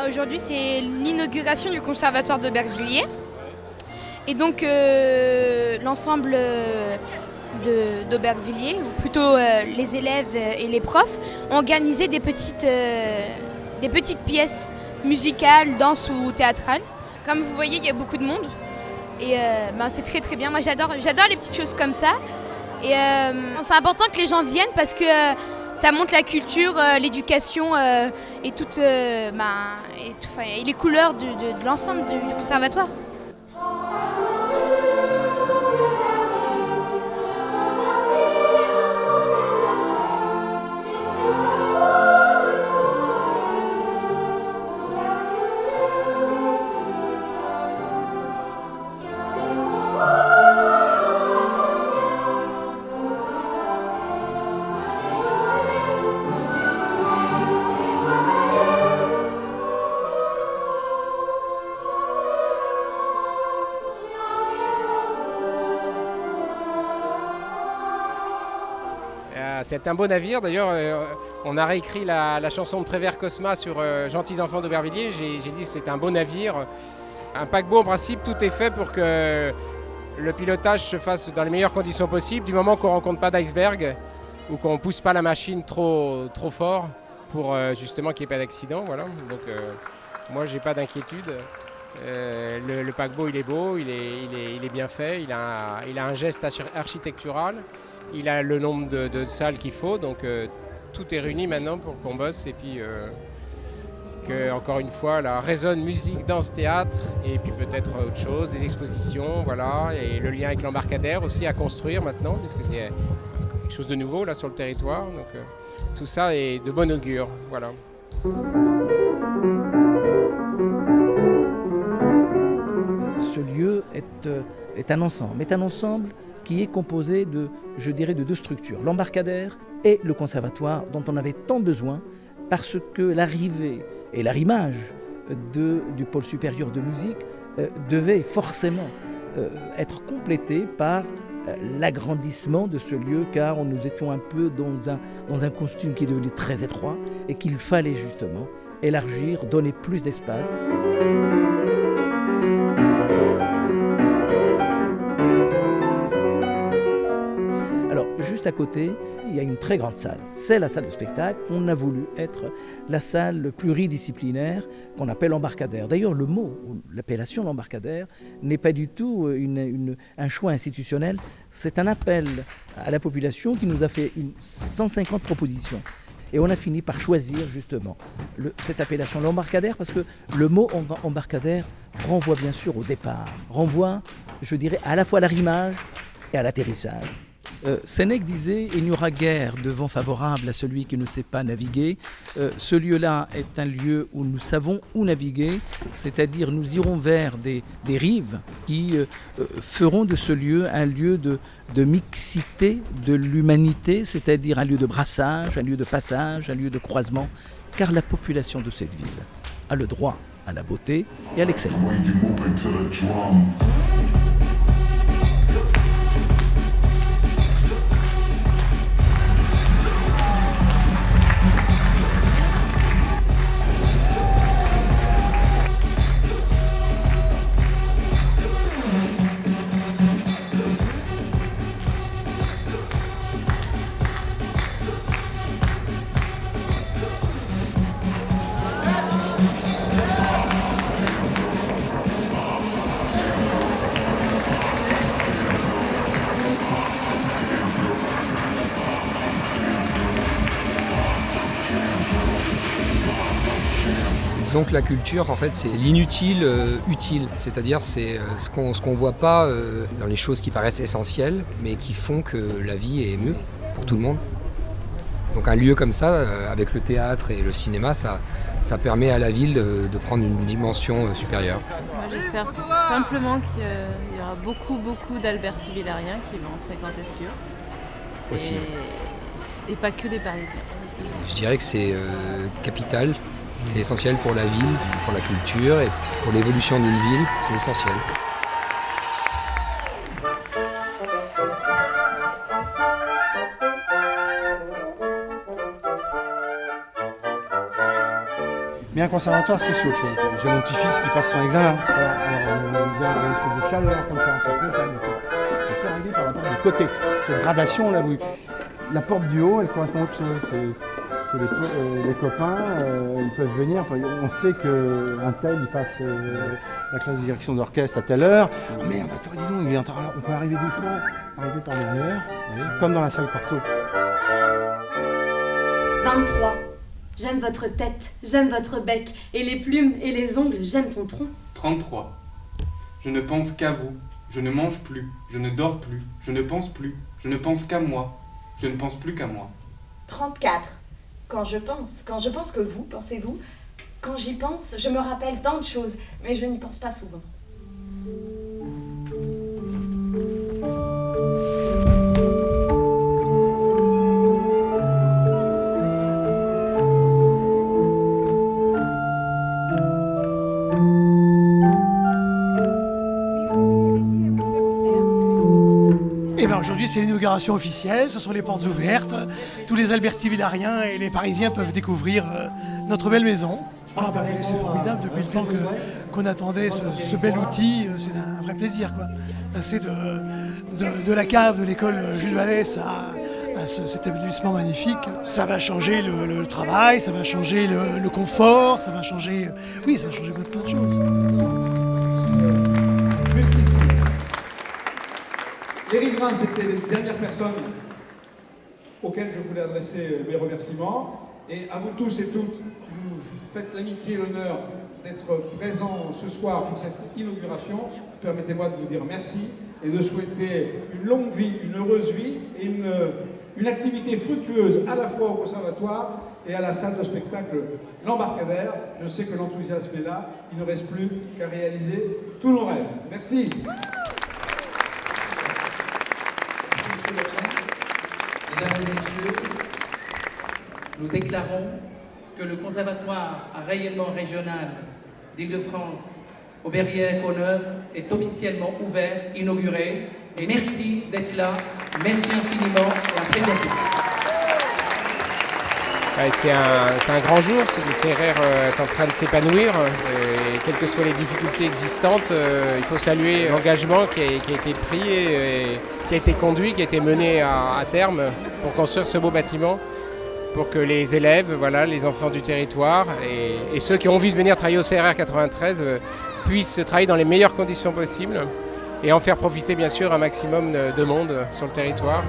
Aujourd'hui, c'est l'inauguration du conservatoire d'Aubervilliers. Et donc, l'ensemble d'Aubervilliers, ou plutôt les élèves et les profs, ont organisé des petites pièces musicales, danse ou théâtrales. Comme vous voyez, il y a beaucoup de monde. Et c'est très très bien. Moi, j'adore les petites choses comme ça. Et c'est important que les gens viennent parce que ça montre la culture, l'éducation et les couleurs de l'ensemble du conservatoire. C'est un beau navire, d'ailleurs on a réécrit la chanson de Prévert Cosma sur Gentils enfants d'Aubervilliers. J'ai dit que c'est un beau navire, un paquebot en principe, tout est fait pour que le pilotage se fasse dans les meilleures conditions possibles, du moment qu'on ne rencontre pas d'iceberg ou qu'on ne pousse pas la machine trop fort pour justement qu'il n'y ait pas d'accident. Voilà. Donc moi j'ai pas d'inquiétude. Le paquebot il est beau, il est bien fait, il a un geste architectural. Il a le nombre de salles qu'il faut, donc tout est réuni maintenant pour qu'on bosse et puis que, encore une fois, là, résonne musique, danse, théâtre et puis peut-être autre chose, des expositions, voilà, et le lien avec l'embarcadère aussi à construire maintenant, puisque c'est quelque chose de nouveau là sur le territoire, donc tout ça est de bon augure, voilà. Ce lieu est un ensemble qui est composé de deux structures, l'embarcadère et le conservatoire dont on avait tant besoin parce que l'arrivée et l'arrimage du pôle supérieur de musique devait forcément être complété par l'agrandissement de ce lieu car nous étions un peu dans un costume qui devenait très étroit et qu'il fallait justement élargir, donner plus d'espace. Juste à côté, il y a une très grande salle. C'est la salle de spectacle. On a voulu être la salle pluridisciplinaire qu'on appelle embarcadère. D'ailleurs, le mot, l'appellation l'embarcadère, n'est pas du tout un choix institutionnel. C'est un appel à la population qui nous a fait 150 propositions. Et on a fini par choisir justement cette appellation l'embarcadère parce que le mot embarcadère renvoie bien sûr au départ, renvoie, je dirais, à la fois à l'arrimage et à l'atterrissage. Sénèque disait « Il n'y aura guère de vent favorable à celui qui ne sait pas naviguer ». Ce lieu-là est un lieu où nous savons où naviguer, c'est-à-dire nous irons vers des rives qui feront de ce lieu un lieu de mixité de l'humanité, c'est-à-dire un lieu de brassage, un lieu de passage, un lieu de croisement, car la population de cette ville a le droit à la beauté et à l'excellence. Disons que la culture, en fait, c'est l'inutile utile. C'est-à-dire, c'est ce qu'on voit pas dans les choses qui paraissent essentielles, mais qui font que la vie est mieux pour tout le monde. Donc un lieu comme ça, avec le théâtre et le cinéma, ça permet à la ville de prendre une dimension supérieure. Moi, j'espère simplement qu'il y aura beaucoup d'Albertivillariens qui vont fréquenter ce lieu. aussi. Et pas que des Parisiens. Je dirais que c'est capital, c'est essentiel pour la ville, pour la culture et pour l'évolution d'une ville, c'est essentiel. Mais un conservatoire, c'est autre chose. J'ai mon petit-fils qui passe son examen. Alors, on vient avec un truc de chaleur comme ça, on s'appelle, c'est réglé par rapport du côté. Cette gradation, là, la porte du haut, elle correspond à autre chose. C'est les copains, ils peuvent venir. On sait qu'un tel, il passe la classe de direction d'orchestre à telle heure. Ah merde, attends, dis donc, il vient. Alors, on peut arriver doucement, arriver par derrière, comme dans la salle Cortot. 23. J'aime votre tête, j'aime votre bec, et les plumes et les ongles, j'aime ton tronc. 33. Je ne pense qu'à vous, je ne mange plus, je ne dors plus, je ne pense plus, je ne pense qu'à moi, je ne pense plus qu'à moi. 34. Quand je pense que vous, pensez-vous, quand j'y pense, je me rappelle tant de choses, mais je n'y pense pas souvent. Aujourd'hui, c'est l'inauguration officielle, ce sont les portes ouvertes. Tous les Albertivillariens et les Parisiens peuvent découvrir notre belle maison. C'est formidable, depuis le temps qu'on attendait ce bel outil, c'est un vrai plaisir, quoi. Passer de la cave de l'école Jules Vallès à cet établissement magnifique, ça va changer le travail, ça va changer le confort, ça va changer plein de choses. Les riverains, c'était les dernières personnes auxquelles je voulais adresser mes remerciements. Et à vous tous et toutes qui nous faites l'amitié et l'honneur d'être présents ce soir pour cette inauguration, permettez-moi de vous dire merci et de souhaiter une longue vie, une heureuse vie et une activité fructueuse à la fois au conservatoire et à la salle de spectacle L'Embarcadère. Je sais que l'enthousiasme est là, il ne reste plus qu'à réaliser tous nos rêves. Merci. Mesdames et messieurs, nous déclarons que le Conservatoire à rayonnement régional d'Île-de-France, Auberière-Courneuve, est officiellement ouvert, inauguré. Et merci d'être là. Merci infiniment et à très bientôt. C'est un grand jour, le CRR est en train de s'épanouir. Et quelles que soient les difficultés existantes, il faut saluer l'engagement qui a été pris et qui a été conduit, qui a été mené à terme pour construire ce beau bâtiment, pour que les élèves, les enfants du territoire et ceux qui ont envie de venir travailler au CRR 93 puissent travailler dans les meilleures conditions possibles et en faire profiter bien sûr un maximum de monde sur le territoire.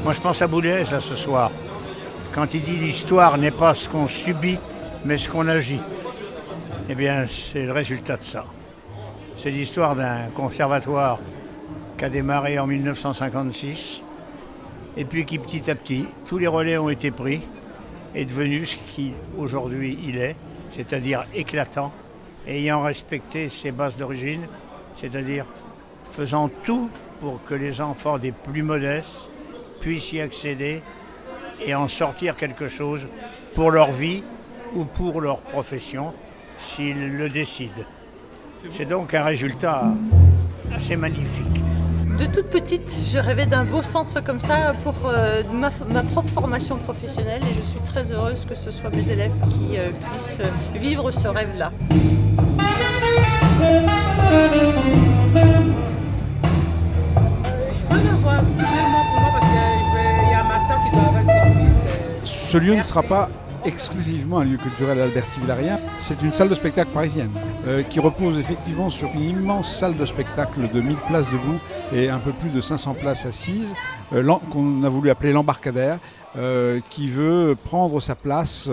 Moi, je pense à Boulez, là, ce soir, quand il dit l'histoire n'est pas ce qu'on subit, mais ce qu'on agit. Eh bien, c'est le résultat de ça. C'est l'histoire d'un conservatoire qui a démarré en 1956, et puis qui, petit à petit, tous les relais ont été pris, est devenu ce qui, aujourd'hui, il est, c'est-à-dire éclatant, ayant respecté ses bases d'origine, c'est-à-dire faisant tout pour que les enfants des plus modestes puissent y accéder et en sortir quelque chose pour leur vie ou pour leur profession, s'ils le décident. C'est donc un résultat assez magnifique. De toute petite, je rêvais d'un beau centre comme ça pour ma propre formation professionnelle et je suis très heureuse que ce soit mes élèves qui puissent vivre ce rêve-là. Ce lieu ne sera pas exclusivement un lieu culturel albertivillarien, c'est une salle de spectacle parisienne qui repose effectivement sur une immense salle de spectacle de 1000 places debout et un peu plus de 500 places assises, qu'on a voulu appeler l'Embarcadère, qui veut prendre sa place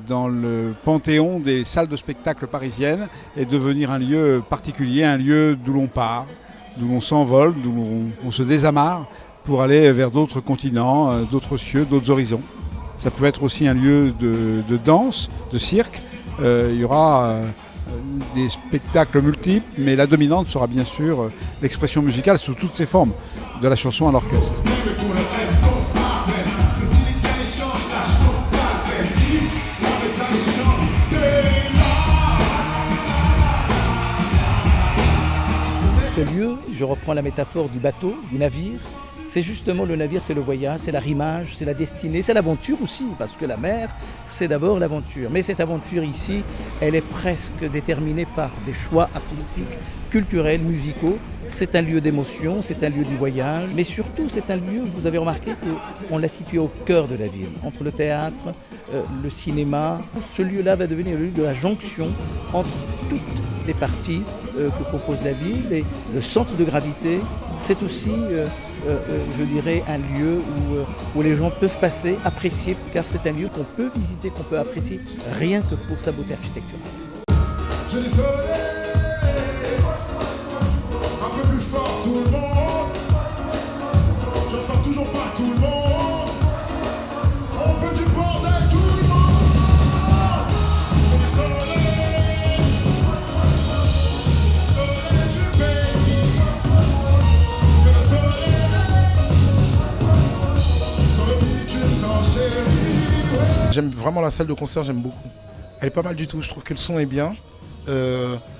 dans le panthéon des salles de spectacle parisiennes et devenir un lieu particulier, un lieu d'où l'on part, d'où l'on s'envole, d'où on se désamarre pour aller vers d'autres continents, d'autres cieux, d'autres horizons. Ça peut être aussi un lieu de danse, de cirque. Il y aura des spectacles multiples, mais la dominante sera bien sûr l'expression musicale sous toutes ses formes, de la chanson à l'orchestre. Ce lieu, je reprends la métaphore du bateau, du navire, c'est justement le navire, c'est le voyage, c'est l'arrimage, c'est la destinée, c'est l'aventure aussi, parce que la mer, c'est d'abord l'aventure. Mais cette aventure ici, elle est presque déterminée par des choix artistiques, culturels, musicaux. C'est un lieu d'émotion, c'est un lieu du voyage, mais surtout c'est un lieu, vous avez remarqué qu'on l'a situé au cœur de la ville, entre le théâtre, le cinéma. Ce lieu-là va devenir le lieu de la jonction entre toutes les parties que compose la ville, et le centre de gravité. C'est aussi, je dirais, un lieu où les gens peuvent passer, apprécier, car c'est un lieu qu'on peut visiter, qu'on peut apprécier, rien que pour sa beauté architecturale. Je dis soleil, un peu plus fort tout le monde. J'entends toujours pas tout le monde. On veut du bordel tout le monde. Je dis soleil, soleil du pays. Que le soleil, sur le bitume t'en chérie. Ouais. J'aime vraiment la salle de concert, j'aime beaucoup. Elle est pas mal du tout, je trouve que le son est bien.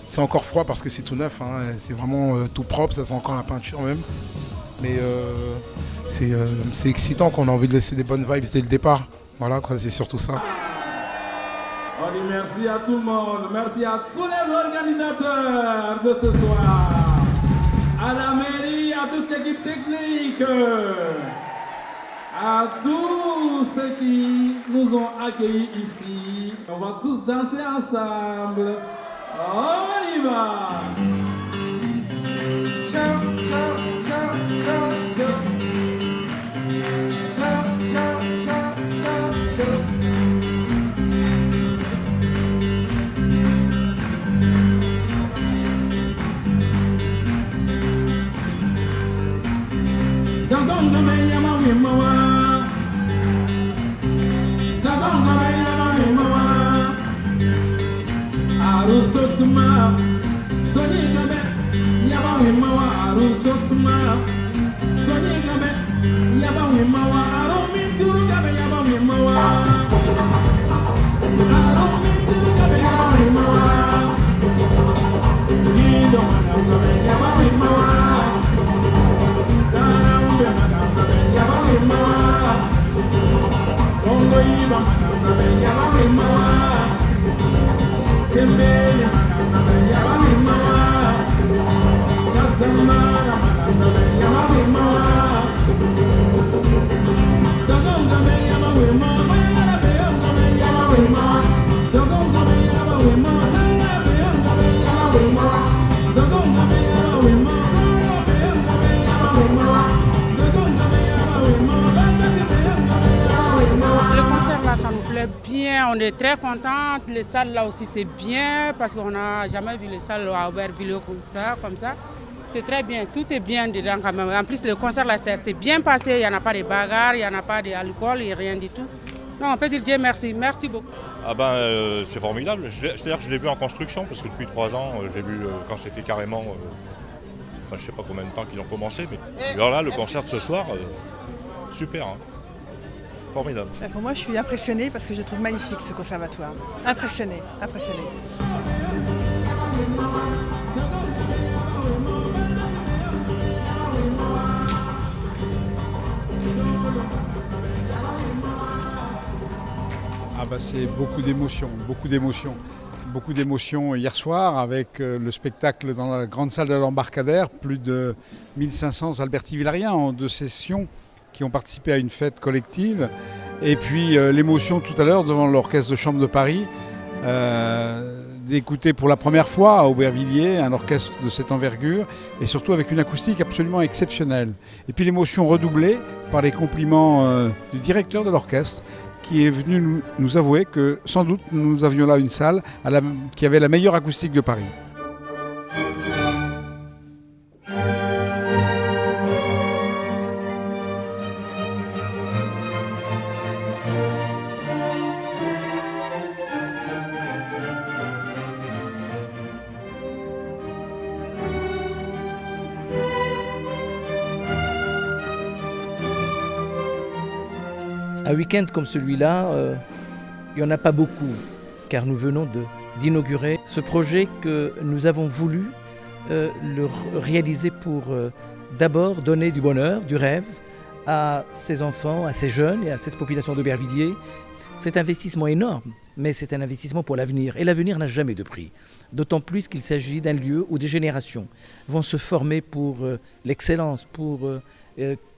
C'est encore froid parce que c'est tout neuf, hein. C'est vraiment tout propre, ça sent encore la peinture même. Mais c'est excitant qu'on a envie de laisser des bonnes vibes dès le départ. Voilà, quoi, c'est surtout ça. On dit merci à tout le monde, merci à tous les organisateurs de ce soir, à la mairie, à toute l'équipe technique, à tous ceux qui nous ont accueillis ici. On va tous danser ensemble. On y va! Sotuma, Sonny Gabe, Yabawimawa, Aru Sotuma, Sonny Gabe, Yabawimawa, Aru Minturu Gabe, Yabawimawa, Aru Minturu Gabe, Yabawimawa, Gido Madame Gabe, Yabawimawa, Karambe Madame Gabe, Yabawimawa, Kongo Iba Madame Gabe, Yabawimawa. Ça nous plaît bien, on est très contents. Les salles là aussi c'est bien parce qu'on n'a jamais vu les salles à Aubervilliers comme ça. C'est très bien, tout est bien dedans quand même. En plus le concert là c'est bien passé, il n'y en a pas de bagarres, il n'y en a pas d'alcool, rien du tout. Non, on peut dire Dieu merci, merci beaucoup. Ah ben c'est formidable, c'est-à-dire que je l'ai vu en construction parce que depuis 3 ans, j'ai vu quand c'était carrément, enfin je sais pas combien de temps qu'ils ont commencé, mais alors là le concert de ce soir, super. Hein. Formidable. Pour moi, je suis impressionnée parce que je trouve magnifique ce conservatoire. Impressionnée, impressionnée. Ah bah c'est beaucoup d'émotions, beaucoup d'émotions. Beaucoup d'émotions hier soir avec le spectacle dans la grande salle de l'Embarcadère, plus de 1500 Alberti-Villariens en 2 sessions qui ont participé à une fête collective. Et puis l'émotion tout à l'heure devant l'Orchestre de Chambre de Paris, d'écouter pour la première fois à Aubervilliers un orchestre de cette envergure et surtout avec une acoustique absolument exceptionnelle. Et puis l'émotion redoublée par les compliments du directeur de l'orchestre qui est venu nous avouer que sans doute nous avions là une salle qui avait la meilleure acoustique de Paris. Un week-end comme celui-là, il n'y en a pas beaucoup, car nous venons d'inaugurer ce projet que nous avons voulu le réaliser pour d'abord donner du bonheur, du rêve à ces enfants, à ces jeunes et à cette population d'Aubervilliers. C'est un investissement énorme, mais c'est un investissement pour l'avenir. Et l'avenir n'a jamais de prix. D'autant plus qu'il s'agit d'un lieu où des générations vont se former pour l'excellence, pour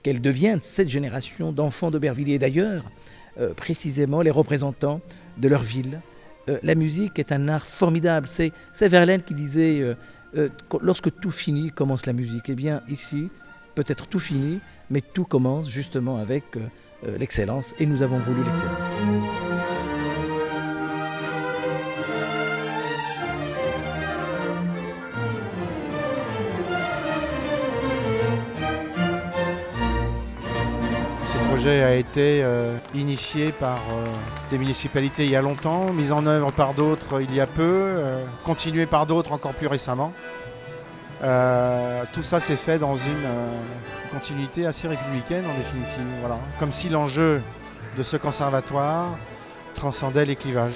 qu'elle devienne cette génération d'enfants d'Aubervilliers d'ailleurs, précisément les représentants de leur ville. La musique est un art formidable. C'est Verlaine qui disait lorsque tout finit, commence la musique. Eh bien ici, peut-être tout finit, mais tout commence justement avec l'excellence, et nous avons voulu l'excellence. Ce projet a été initié par des municipalités il y a longtemps, mis en œuvre par d'autres il y a peu, continué par d'autres encore plus récemment. Tout ça s'est fait dans une continuité assez républicaine en définitive. Voilà. Comme si l'enjeu de ce conservatoire transcendait les clivages.